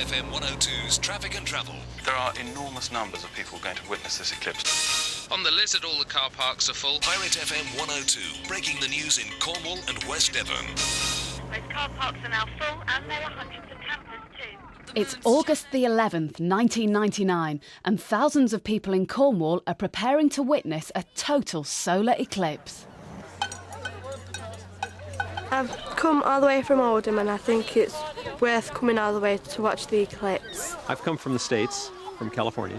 FM 102's Traffic and Travel. There are enormous numbers of people going to witness this eclipse. On the Lizard, all the car parks are full. Pirate FM 102, breaking the news in Cornwall and West Devon. Most car parks are now full, and there are hundreds of campers too. It's August the 11th, 1999, and thousands of people in Cornwall are preparing to witness a total solar eclipse. I've come all the way from Oldham and I think it's worth coming all the way to watch the eclipse. I've come from the States, from California.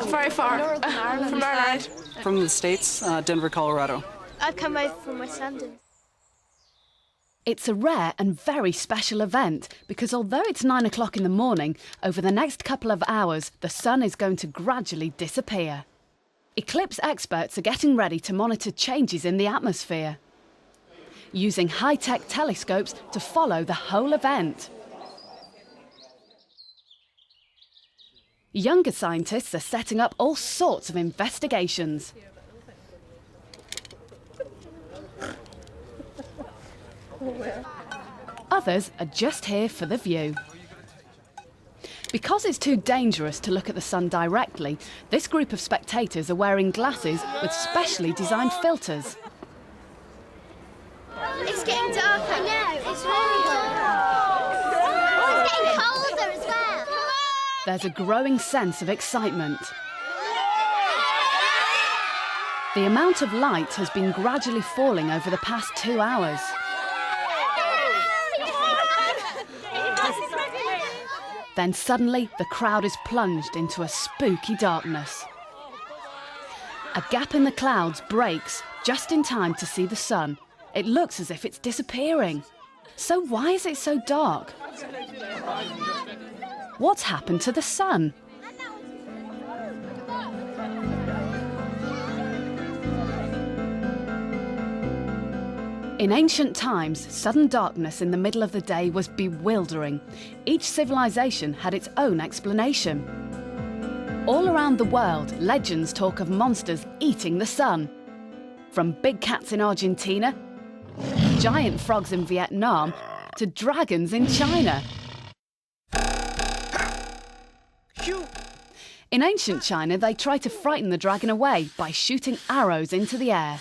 Very far. Northern Ireland. From Ireland. From the States, Denver, Colorado. I've come out from West London. It's a rare and very special event because although it's 9 o'clock in the morning, over the next couple of hours the sun is going to gradually disappear. Eclipse experts are getting ready to monitor changes in the atmosphere, using high-tech telescopes to follow the whole event. Younger scientists are setting up all sorts of investigations. Others are just here for the view. Because it's too dangerous to look at the sun directly, this group of spectators are wearing glasses with specially designed filters. It's getting dark, I know, it's really dark. Oh, it's getting colder as well. There's a growing sense of excitement. The amount of light has been gradually falling over the past 2 hours. Then suddenly the crowd is plunged into a spooky darkness. A gap in the clouds breaks just in time to see the sun. It looks as if it's disappearing. So why is it so dark? What's happened to the sun? In ancient times, sudden darkness in the middle of the day was bewildering. Each civilization had its own explanation. All around the world, legends talk of monsters eating the sun. From big cats in Argentina, giant frogs in Vietnam, to dragons in China. In ancient China, they try to frighten the dragon away by shooting arrows into the air.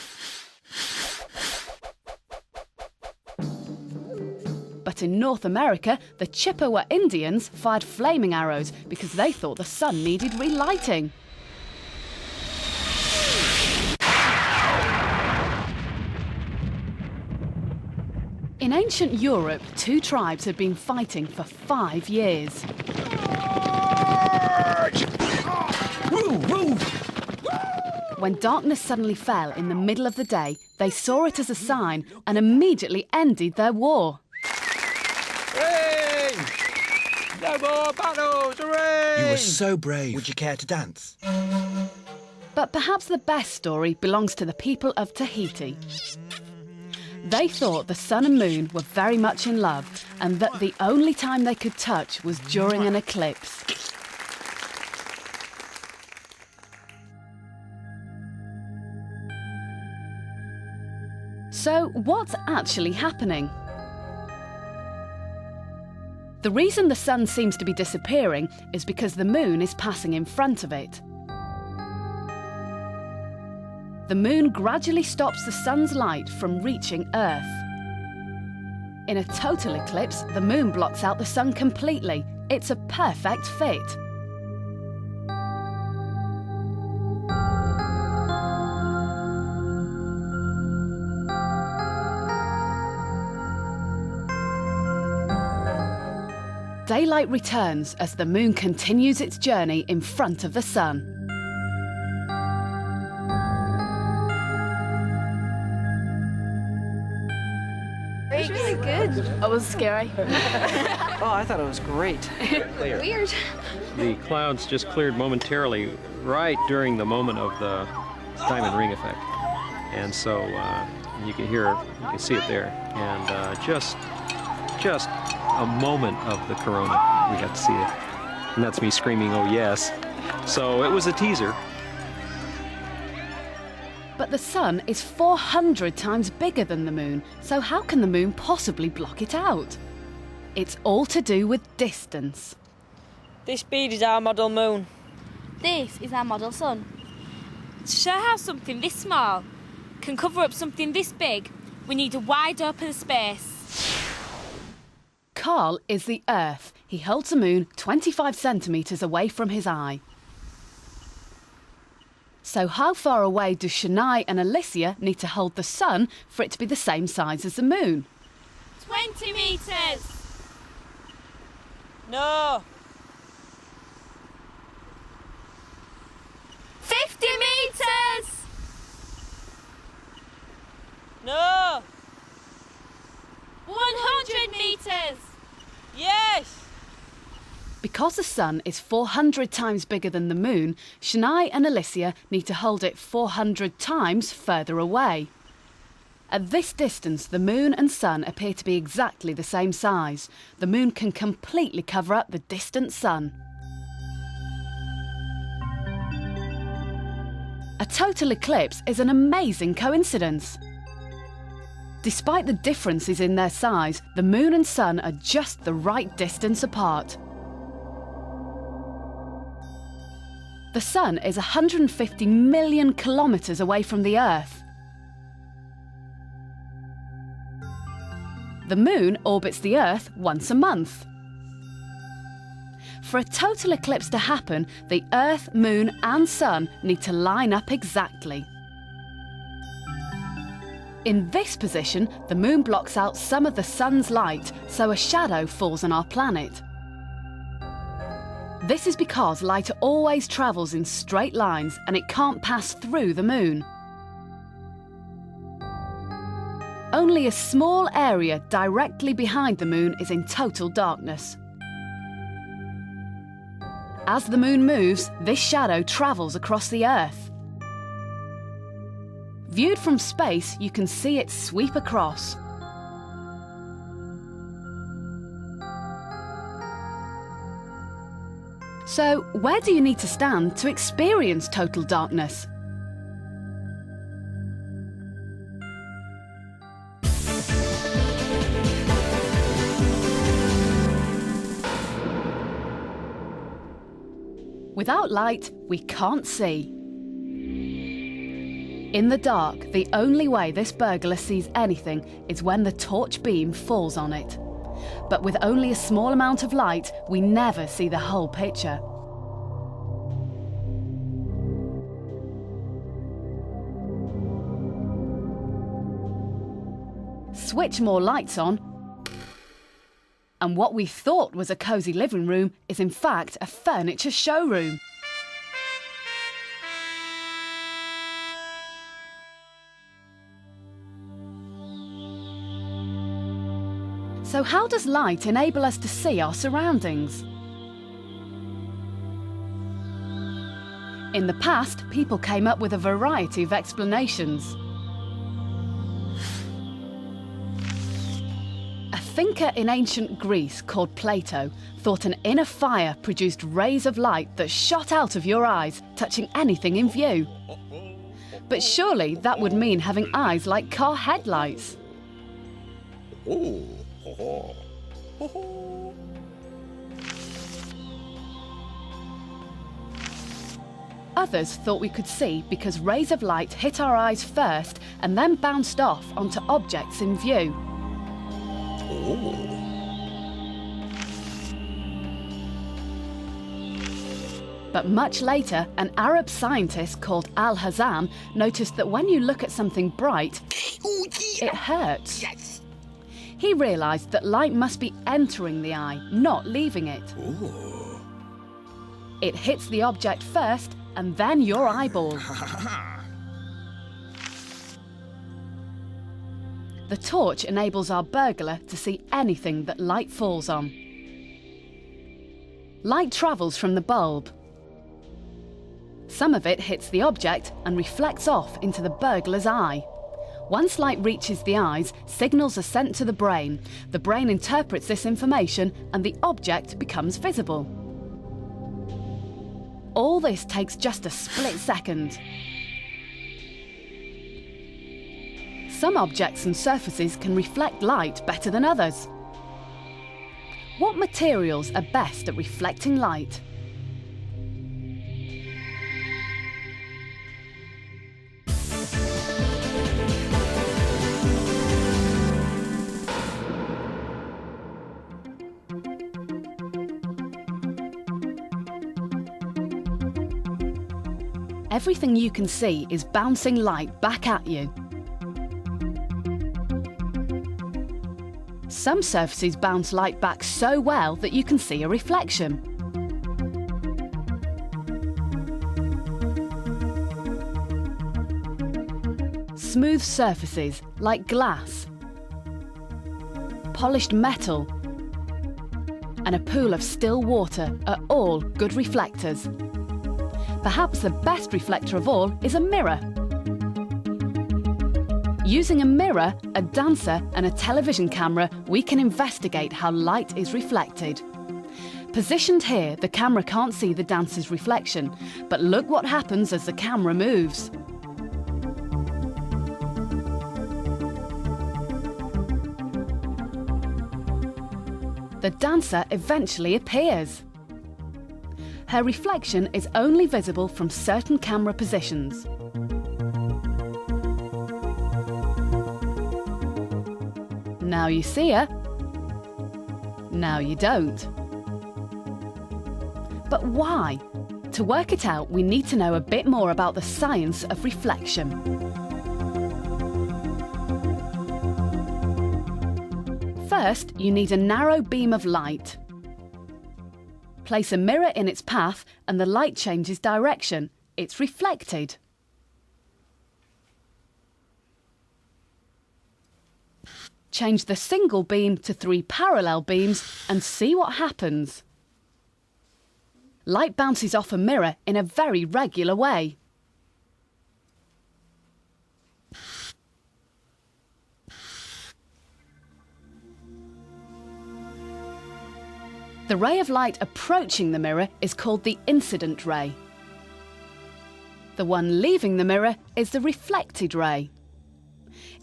But in North America, the Chippewa Indians fired flaming arrows because they thought the sun needed relighting. In ancient Europe, two tribes had been fighting for 5 years. When darkness suddenly fell in the middle of the day, they saw it as a sign and immediately ended their war. Hooray! No more battles! Hooray! You were so brave. Would you care to dance? But perhaps the best story belongs to the people of Tahiti. They thought the sun and moon were very much in love and that the only time they could touch was during an eclipse. So what's actually happening? The reason the sun seems to be disappearing is because the moon is passing in front of it. The moon gradually stops the sun's light from reaching Earth. In a total eclipse, the moon blocks out the sun completely. It's a perfect fit. Daylight returns as the moon continues its journey in front of the sun. It was really good. It was scary. Oh, I thought it was great. Weird. The clouds just cleared momentarily right during the moment of the diamond ring effect. And so you can see it there. And just a moment of the corona. We got to see it. And that's me screaming, oh yes. So it was a teaser. But the sun is 400 times bigger than the moon, so how can the moon possibly block it out? It's all to do with distance. This bead is our model moon. This is our model sun. To show how something this small can cover up something this big, we need a wide open space. Carl is the Earth. He holds the moon 25 centimetres away from his eye. So how far away do Shania and Alicia need to hold the sun for it to be the same size as the moon? 20 metres! No. 50 metres! No. 100 metres! Yes. Because the sun is 400 times bigger than the moon, Shania and Alicia need to hold it 400 times further away. At this distance, the moon and sun appear to be exactly the same size. The moon can completely cover up the distant sun. A total eclipse is an amazing coincidence. Despite the differences in their size, the moon and sun are just the right distance apart. The sun is 150 million kilometres away from the Earth. The moon orbits the Earth once a month. For a total eclipse to happen, the Earth, moon and sun need to line up exactly. In this position, the moon blocks out some of the sun's light, so a shadow falls on our planet. This is because light always travels in straight lines and it can't pass through the moon. Only a small area directly behind the moon is in total darkness. As the moon moves, this shadow travels across the Earth. Viewed from space, you can see it sweep across. So, where do you need to stand to experience total darkness? Without light, we can't see. In the dark, the only way this burglar sees anything is when the torch beam falls on it. But with only a small amount of light, we never see the whole picture. Switch more lights on, and what we thought was a cosy living room is in fact a furniture showroom. So how does light enable us to see our surroundings? In the past, people came up with a variety of explanations. A thinker in ancient Greece called Plato thought an inner fire produced rays of light that shot out of your eyes, touching anything in view. But surely that would mean having eyes like car headlights. Others thought we could see because rays of light hit our eyes first and then bounced off onto objects in view. But much later, an Arab scientist called Al-Hazan noticed that when you look at something bright, it hurts. He realised that light must be entering the eye, not leaving it. It hits the object first and then your eyeball. The torch enables our burglar to see anything that light falls on. Light travels from the bulb. Some of it hits the object and reflects off into the burglar's eye. Once light reaches the eyes, signals are sent to the brain. The brain interprets this information and the object becomes visible. All this takes just a split second. Some objects and surfaces can reflect light better than others. What materials are best at reflecting light? Everything you can see is bouncing light back at you. Some surfaces bounce light back so well that you can see a reflection. Smooth surfaces like glass, polished metal, and a pool of still water are all good reflectors. Perhaps the best reflector of all is a mirror. Using a mirror, a dancer and a television camera, we can investigate how light is reflected. Positioned here, the camera can't see the dancer's reflection, but look what happens as the camera moves. The dancer eventually appears. Her reflection is only visible from certain camera positions. Now you see her, now you don't. But why? To work it out, we need to know a bit more about the science of reflection. First, you need a narrow beam of light. Place a mirror in its path and the light changes direction. It's reflected. Change the single beam to 3 parallel beams and see what happens. Light bounces off a mirror in a very regular way. The ray of light approaching the mirror is called the incident ray. The one leaving the mirror is the reflected ray.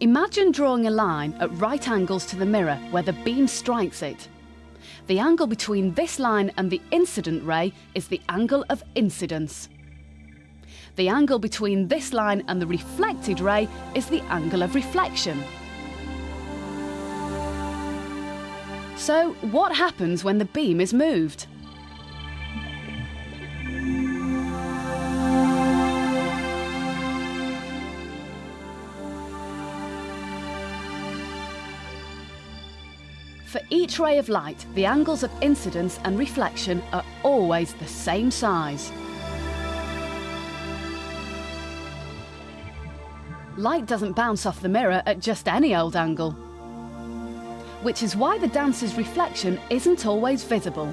Imagine drawing a line at right angles to the mirror where the beam strikes it. The angle between this line and the incident ray is the angle of incidence. The angle between this line and the reflected ray is the angle of reflection. So, what happens when the beam is moved? For each ray of light, the angles of incidence and reflection are always the same size. Light doesn't bounce off the mirror at just any old angle, which is why the dancer's reflection isn't always visible.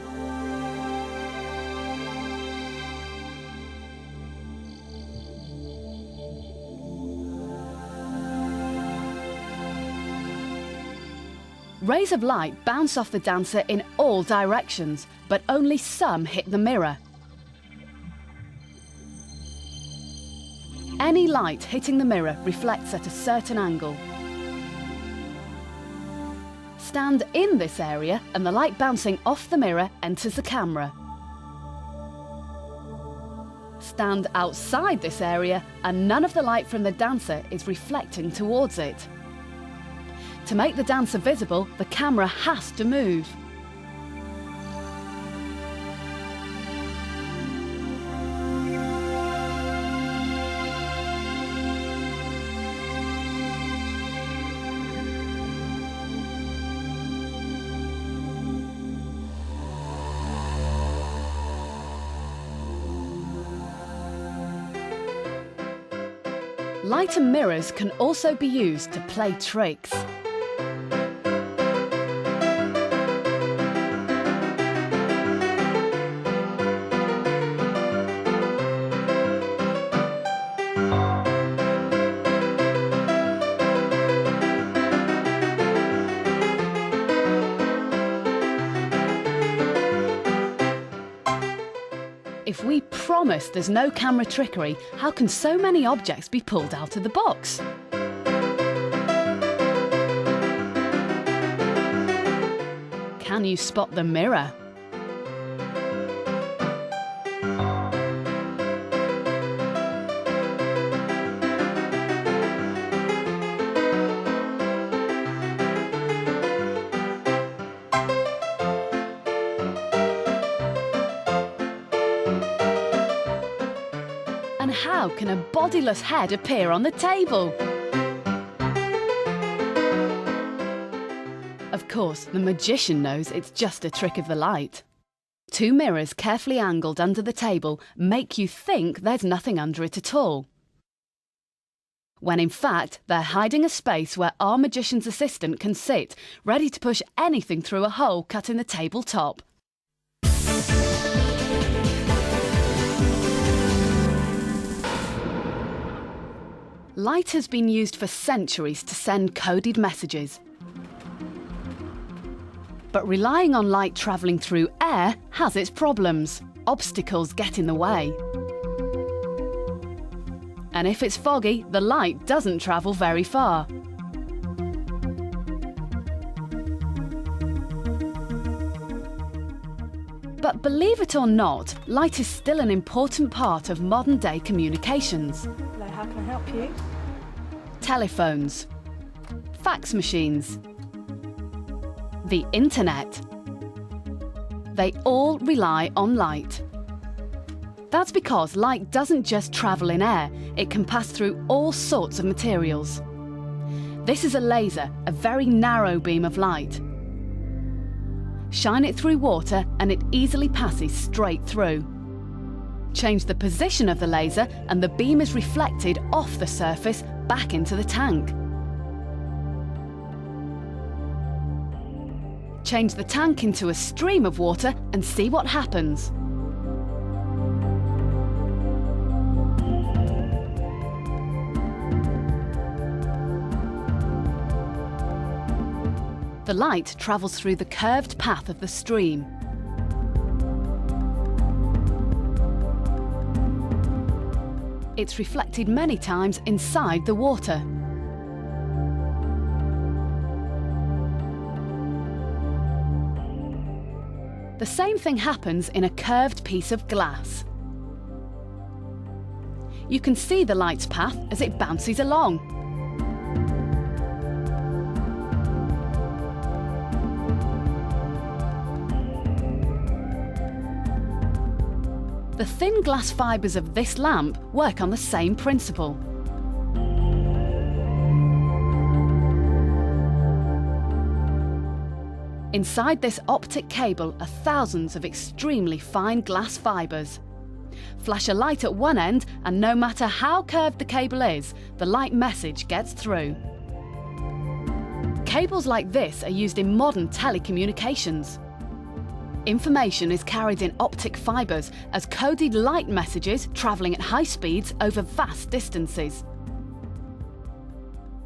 Rays of light bounce off the dancer in all directions, but only some hit the mirror. Any light hitting the mirror reflects at a certain angle. Stand in this area and the light bouncing off the mirror enters the camera. Stand outside this area and none of the light from the dancer is reflecting towards it. To make the dancer visible, the camera has to move. Light and mirrors can also be used to play tricks. If we promise there's no camera trickery, how can so many objects be pulled out of the box? Can can you spot the mirror? And how can a bodiless head appear on the table? Of course, the magician knows it's just a trick of the light. Two mirrors carefully angled under the table make you think there's nothing under it at all, when in fact they're hiding a space where our magician's assistant can sit, ready to push anything through a hole cut in the tabletop. Light has been used for centuries to send coded messages. But relying on light travelling through air has its problems. Obstacles get in the way. And if it's foggy, the light doesn't travel very far. But believe it or not, light is still an important part of modern-day communications. Hello, how can I help you? Telephones, fax machines, the internet. They all rely on light. That's because light doesn't just travel in air, it can pass through all sorts of materials. This is a laser, a very narrow beam of light. Shine it through water and it easily passes straight through. Change the position of the laser and the beam is reflected off the surface back into the tank. Change the tank into a stream of water and see what happens. The light travels through the curved path of the stream. It's reflected many times inside the water. The same thing happens in a curved piece of glass. You can see the light's path as it bounces along. The thin glass fibres of this lamp work on the same principle. Inside this optic cable are thousands of extremely fine glass fibres. Flash a light at one end and no matter how curved the cable is, the light message gets through. Cables like this are used in modern telecommunications. Information is carried in optic fibres as coded light messages travelling at high speeds over vast distances.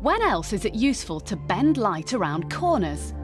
When else is it useful to bend light around corners?